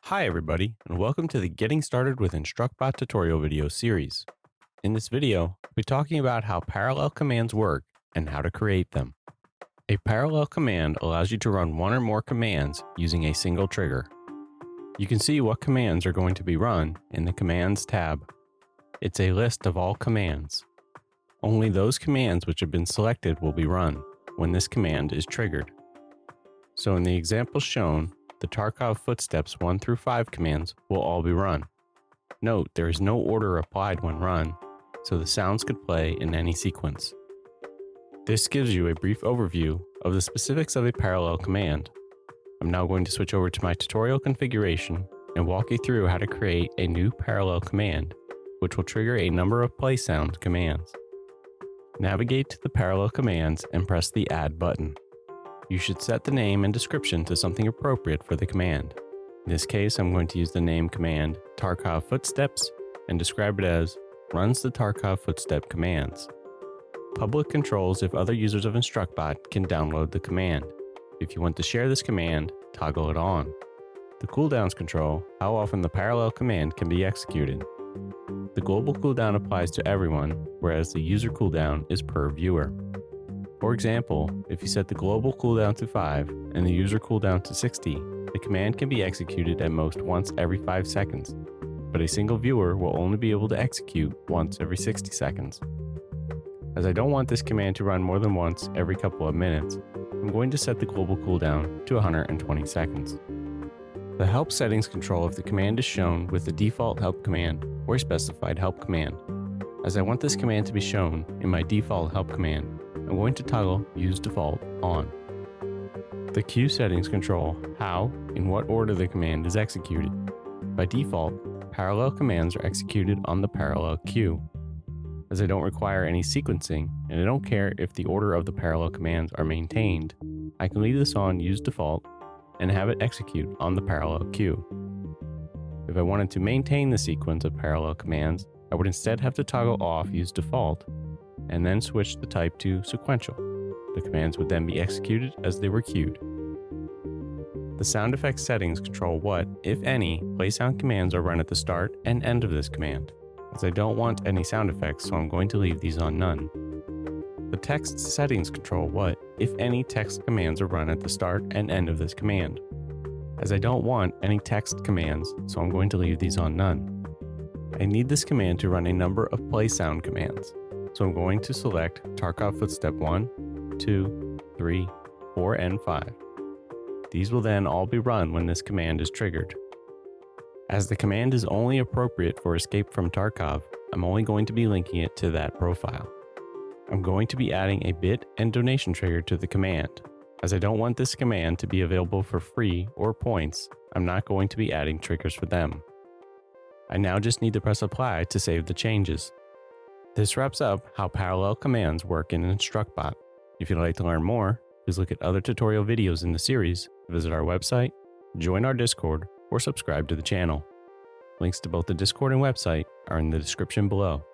Hi everybody, and welcome to the Getting Started with InstructBot tutorial video series. In this video, I'll be talking about how parallel commands work and how to create them. A parallel command allows you to run one or more commands using a single trigger. You can see what commands are going to be run in the Commands tab. It's a list of all commands. Only those commands which have been selected will be run when this command is triggered. So in the example shown, the Tarkov footsteps 1 through 5 commands will all be run. Note there is no order applied when run, so the sounds could play in any sequence. This gives you a brief overview of the specifics of a parallel command. I'm now going to switch over to my tutorial configuration and walk you through how to create a new parallel command, which will trigger a number of play sound commands. Navigate to the parallel commands and press the Add button. You should set the name and description to something appropriate for the command. In this case, I'm going to use the name command Tarkov Footsteps and describe it as runs the Tarkov Footstep commands. Public controls if other users of InstructBot can download the command. If you want to share this command, toggle it on. The cooldowns control how often the parallel command can be executed. The global cooldown applies to everyone, whereas the user cooldown is per viewer. For example, if you set the global cooldown to 5 and the user cooldown to 60, the command can be executed at most once every 5 seconds, but a single viewer will only be able to execute once every 60 seconds. As I don't want this command to run more than once every couple of minutes, I'm going to set the global cooldown to 120 seconds. The help settings control if the command is shown with the default help command or a specified help command. As I want this command to be shown in my default help command, I'm going to toggle Use Default on. The queue settings control how, in what order the command is executed. By default, parallel commands are executed on the parallel queue. As I don't require any sequencing, and I don't care if the order of the parallel commands are maintained, I can leave this on Use Default and have it execute on the parallel queue. If I wanted to maintain the sequence of parallel commands, I would instead have to toggle off Use Default and then switch the type to sequential. The commands would then be executed as they were queued. The sound effects settings control what, if any, play sound commands are run at the start and end of this command. As I don't want any sound effects, so I'm going to leave these on none. The text settings control what, if any, text commands are run at the start and end of this command. As I don't want any text commands, so I'm going to leave these on none. I need this command to run a number of play sound commands. So I'm going to select Tarkov Footstep 1, 2, 3, 4, and 5. These will then all be run when this command is triggered. As the command is only appropriate for escape from Tarkov, I'm only going to be linking it to that profile. I'm going to be adding a bit and donation trigger to the command. As I don't want this command to be available for free or points, I'm not going to be adding triggers for them. I now just need to press apply to save the changes. This wraps up how parallel commands work in InstructBot. If you'd like to learn more, please look at other tutorial videos in the series, visit our website, join our Discord, or subscribe to the channel. Links to both the Discord and website are in the description below.